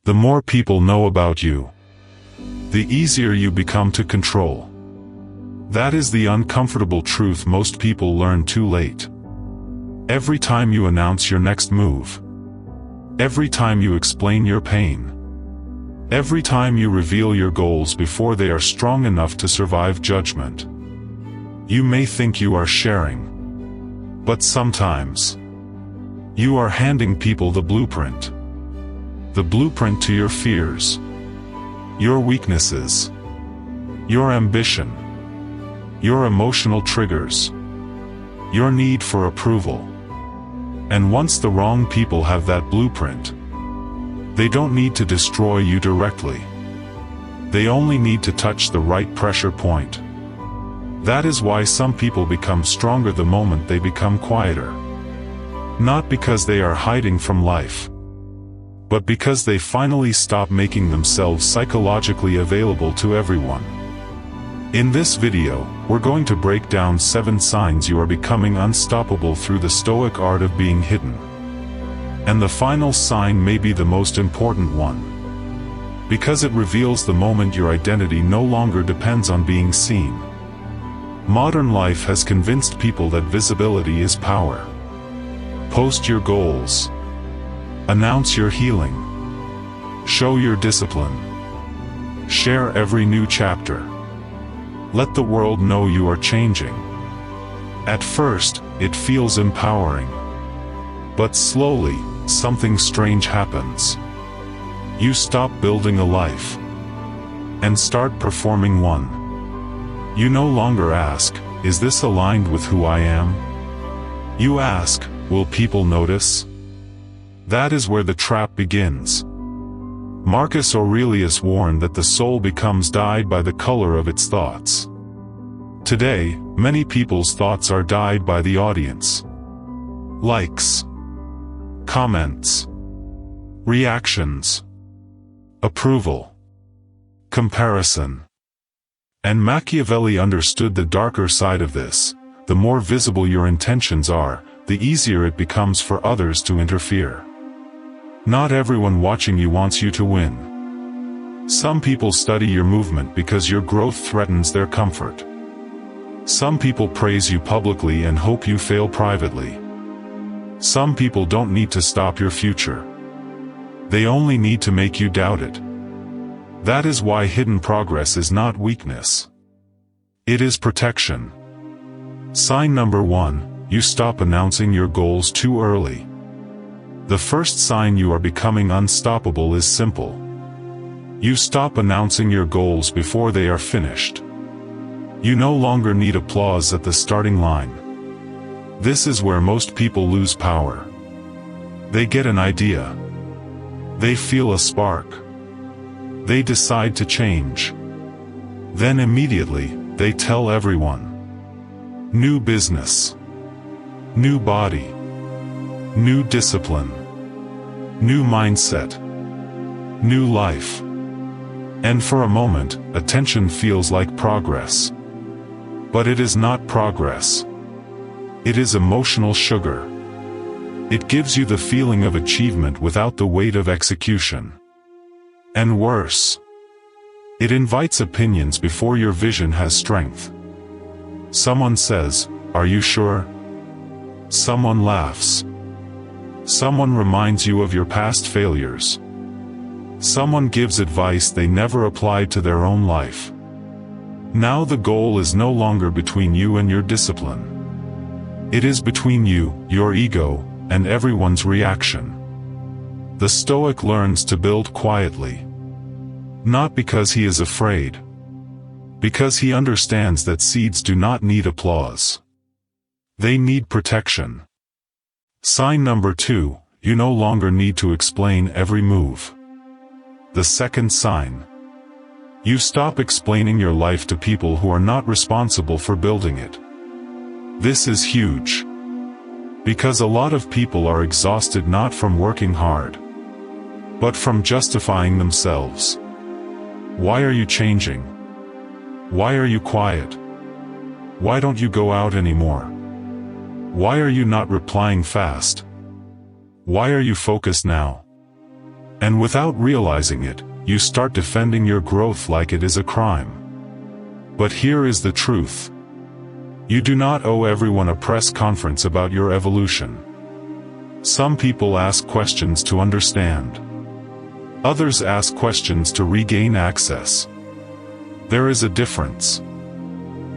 The more people know about you, the easier you become to control. That is the uncomfortable truth most people learn too late. Every time you announce your next move, every time you explain your pain, every time you reveal your goals before they are strong enough to survive judgment, you may think you are sharing. But sometimes, you are handing people the blueprint. The blueprint to your fears, your weaknesses, your ambition, your emotional triggers, your need for approval. And once the wrong people have that blueprint, they don't need to destroy you directly. They only need to touch the right pressure point. That is why some people become stronger the moment they become quieter. Not because they are hiding from life, but because they finally stop making themselves psychologically available to everyone. In this video, we're going to break down 7 signs you are becoming unstoppable through the Stoic art of being hidden. And the final sign may be the most important one, because it reveals the moment your identity no longer depends on being seen. Modern life has convinced people that visibility is power. Post your goals. Announce your healing. Show your discipline. Share every new chapter. Let the world know you are changing. At first, it feels empowering. But slowly, something strange happens. You stop building a life and start performing one. You no longer ask, is this aligned with who I am? You ask, will people notice? That is where the trap begins. Marcus Aurelius warned that the soul becomes dyed by the color of its thoughts. Today, many people's thoughts are dyed by the audience. Likes, comments, reactions, approval, comparison. And Machiavelli understood the darker side of this. The more visible your intentions are, the easier it becomes for others to interfere. Not everyone watching you wants you to win. Some people study your movement because your growth threatens their comfort. Some people praise you publicly and hope you fail privately. Some people don't need to stop your future. They only need to make you doubt it. That is why hidden progress is not weakness. It is protection. Sign number 1, you stop announcing your goals too early. The first sign you are becoming unstoppable is simple. You stop announcing your goals before they are finished. You no longer need applause at the starting line. This is where most people lose power. They get an idea. They feel a spark. They decide to change. Then immediately, they tell everyone. New business. New body. New discipline. New mindset. New life. And for a moment, attention feels like progress. But it is not progress. It is emotional sugar. It gives you the feeling of achievement without the weight of execution. And worse, it invites opinions before your vision has strength. Someone says, "Are you sure?" Someone laughs. Someone reminds you of your past failures. Someone gives advice they never applied to their own life. Now the goal is no longer between you and your discipline. It is between you, your ego, and everyone's reaction. The Stoic learns to build quietly. Not because he is afraid. Because he understands that seeds do not need applause. They need protection. Sign number 2, you no longer need to explain every move. The second sign. You stop explaining your life to people who are not responsible for building it. This is huge. Because a lot of people are exhausted not from working hard, but from justifying themselves. Why are you changing? Why are you quiet? Why don't you go out anymore? Why are you not replying fast? Why are you focused now? And without realizing it, you start defending your growth like it is a crime. But here is the truth. You do not owe everyone a press conference about your evolution. Some people ask questions to understand. Others ask questions to regain access. There is a difference.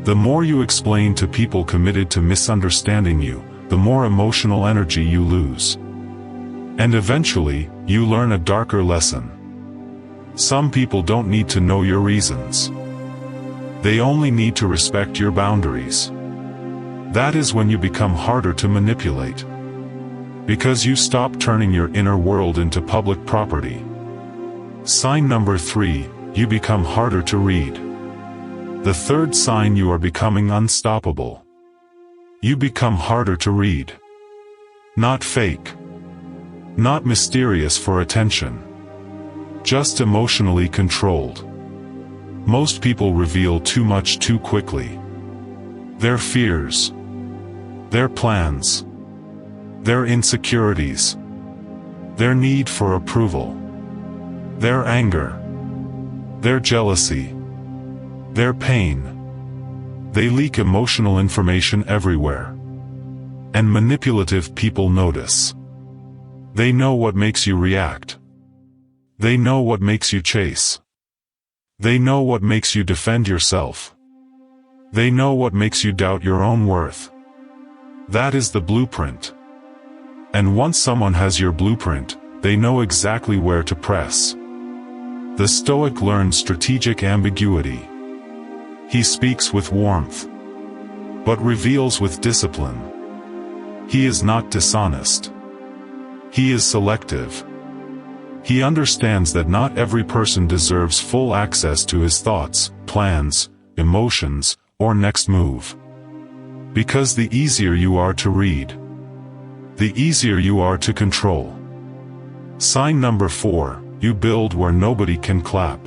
The more you explain to people committed to misunderstanding you, the more emotional energy you lose. And eventually, you learn a darker lesson. Some people don't need to know your reasons. They only need to respect your boundaries. That is when you become harder to manipulate. Because you stop turning your inner world into public property. Sign number 3, you become harder to read. The third sign, you are becoming unstoppable. You become harder to read. Not fake. Not mysterious for attention. Just emotionally controlled. Most people reveal too much too quickly. Their fears. Their plans. Their insecurities. Their need for approval. Their anger. Their jealousy. Their pain. They leak emotional information everywhere. And manipulative people notice. They know what makes you react. They know what makes you chase. They know what makes you defend yourself. They know what makes you doubt your own worth. That is the blueprint. And once someone has your blueprint, they know exactly where to press. The Stoic learned strategic ambiguity. He speaks with warmth, but reveals with discipline. He is not dishonest. He is selective. He understands that not every person deserves full access to his thoughts, plans, emotions, or next move. Because the easier you are to read, the easier you are to control. Sign number 4, you build where nobody can clap.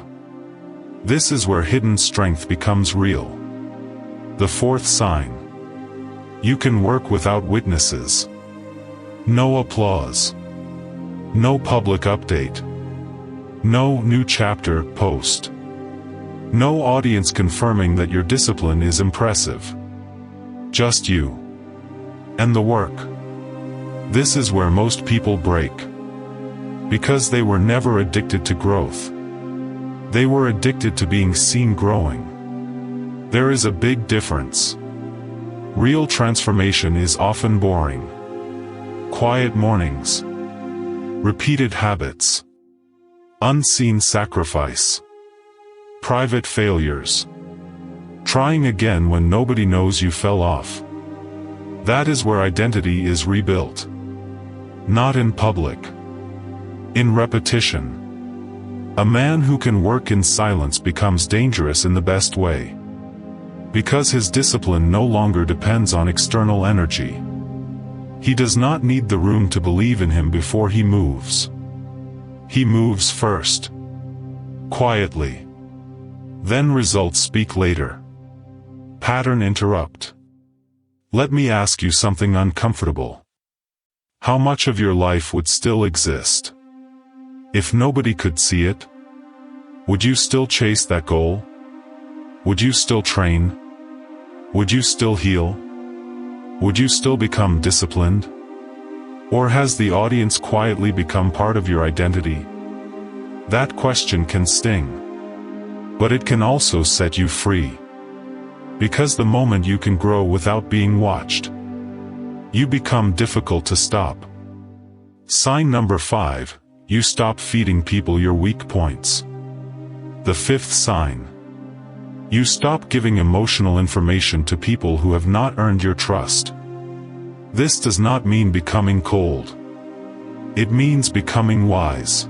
This is where hidden strength becomes real. The fourth sign. You can work without witnesses. No applause. No public update. No new chapter post. No audience confirming that your discipline is impressive. Just you. And the work. This is where most people break. Because they were never addicted to growth. They were addicted to being seen growing. There is a big difference. Real transformation is often boring. Quiet mornings. Repeated habits. Unseen sacrifice. Private failures. Trying again when nobody knows you fell off. That is where identity is rebuilt. Not in public. In repetition. A man who can work in silence becomes dangerous in the best way. Because his discipline no longer depends on external energy. He does not need the room to believe in him before he moves. He moves first. Quietly. Then results speak later. Pattern interrupt. Let me ask you something uncomfortable. How much of your life would still exist if nobody could see it? Would you still chase that goal? Would you still train? Would you still heal? Would you still become disciplined? Or has the audience quietly become part of your identity? That question can sting. But it can also set you free. Because the moment you can grow without being watched, you become difficult to stop. Sign number 5, you stop feeding people your weak points. The fifth sign. You stop giving emotional information to people who have not earned your trust. This does not mean becoming cold. It means becoming wise.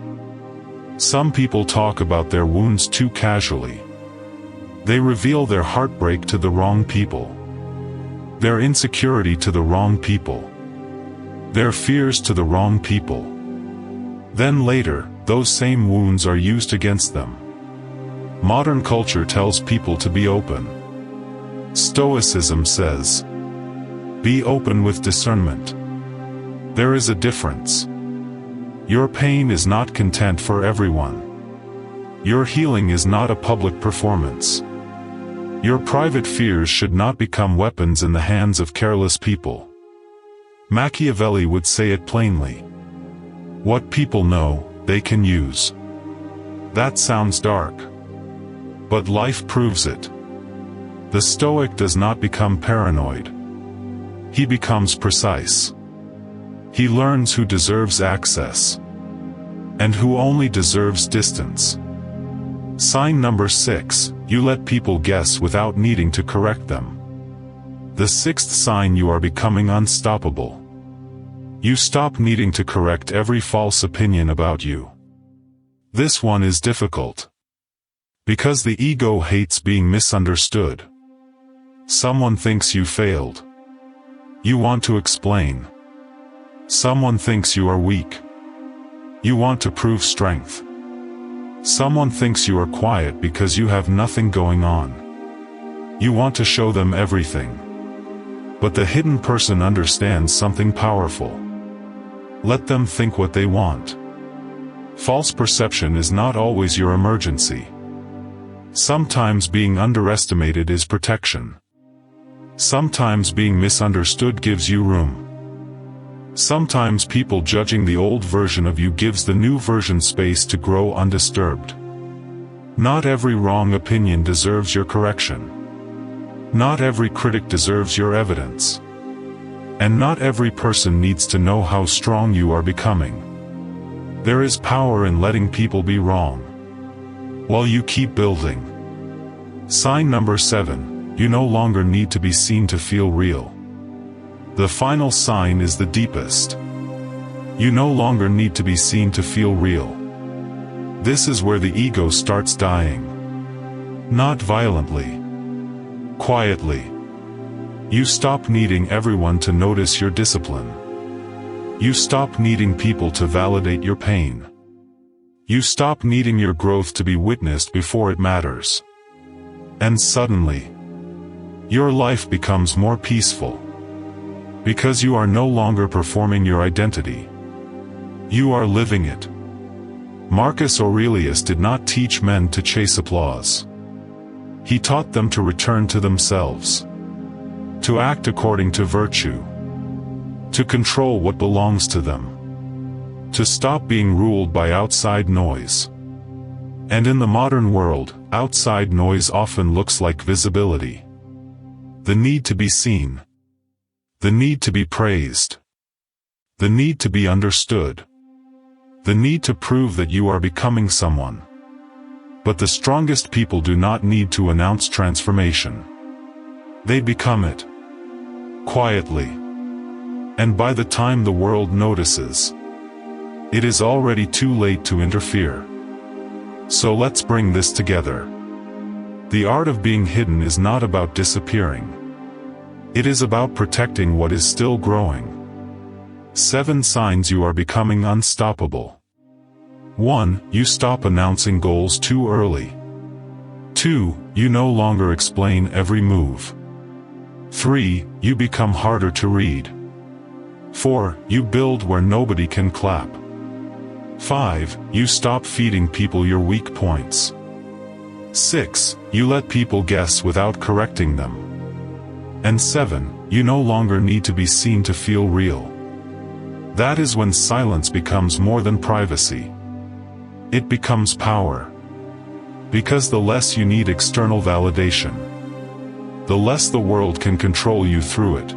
Some people talk about their wounds too casually. They reveal their heartbreak to the wrong people. Their insecurity to the wrong people. Their fears to the wrong people. Then later, those same wounds are used against them. Modern culture tells people to be open. Stoicism says, be open with discernment. There is a difference. Your pain is not content for everyone. Your healing is not a public performance. Your private fears should not become weapons in the hands of careless people. Machiavelli would say it plainly. What people know, they can use. That sounds dark. But life proves it. The Stoic does not become paranoid. He becomes precise. He learns who deserves access, and who only deserves distance. Sign number 6, you let people guess without needing to correct them. The 6th sign: you are becoming unstoppable. You stop needing to correct every false opinion about you. This one is difficult. Because the ego hates being misunderstood. Someone thinks you failed. You want to explain. Someone thinks you are weak. You want to prove strength. Someone thinks you are quiet because you have nothing going on. You want to show them everything. But the hidden person understands something powerful. Let them think what they want. False perception is not always your emergency. Sometimes being underestimated is protection. Sometimes being misunderstood gives you room. Sometimes people judging the old version of you gives the new version space to grow undisturbed. Not every wrong opinion deserves your correction. Not every critic deserves your evidence. And not every person needs to know how strong you are becoming. There is power in letting people be wrong, while you keep building. Sign number 7, you no longer need to be seen to feel real. The final sign is the deepest. You no longer need to be seen to feel real. This is where the ego starts dying. Not violently. Quietly. You stop needing everyone to notice your discipline. You stop needing people to validate your pain. You stop needing your growth to be witnessed before it matters. And suddenly, your life becomes more peaceful. Because you are no longer performing your identity. You are living it. Marcus Aurelius did not teach men to chase applause. He taught them to return to themselves. To act according to virtue. To control what belongs to them. To stop being ruled by outside noise. And in the modern world, outside noise often looks like visibility. The need to be seen. The need to be praised. The need to be understood. The need to prove that you are becoming someone. But the strongest people do not need to announce transformation. They become it. Quietly. And by the time the world notices, it is already too late to interfere. So let's bring this together. The art of being hidden is not about disappearing. It is about protecting what is still growing. 7 signs you are becoming unstoppable. 1. You stop announcing goals too early. 2. You no longer explain every move. 3. You become harder to read. 4. You build where nobody can clap. 5. You stop feeding people your weak points. 6. You let people guess without correcting them. And 7. You no longer need to be seen to feel real. That is when silence becomes more than privacy. It becomes power. Because the less you need external validation, the less the world can control you through it.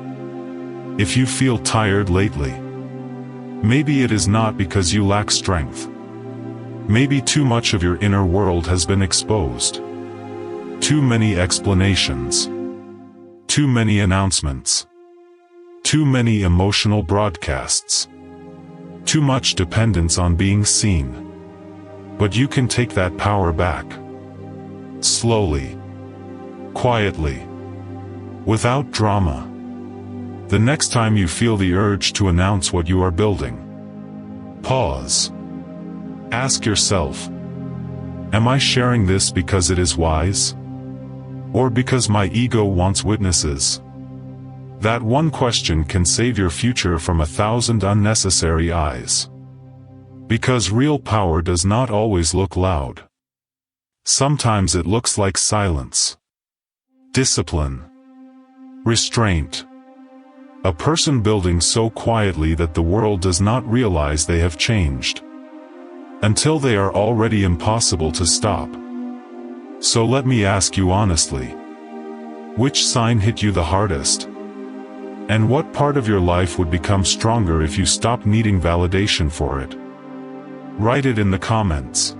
If you feel tired lately, maybe it is not because you lack strength. Maybe too much of your inner world has been exposed. Too many explanations. Too many announcements. Too many emotional broadcasts. Too much dependence on being seen. But you can take that power back. Slowly. Quietly. Without drama. The next time you feel the urge to announce what you are building, pause. Ask yourself, am I sharing this because it is wise? Or because my ego wants witnesses? That one question can save your future from 1,000 unnecessary eyes. Because real power does not always look loud. Sometimes it looks like silence, discipline, restraint. A person building so quietly that the world does not realize they have changed, until they are already impossible to stop. So let me ask you honestly, which sign hit you the hardest? And what part of your life would become stronger if you stopped needing validation for it? Write it in the comments.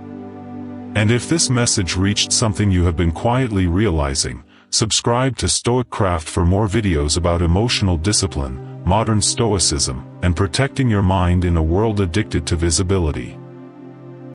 And if this message reached something you have been quietly realizing, subscribe to Stoic Craft for more videos about emotional discipline, modern stoicism, and protecting your mind in a world addicted to visibility.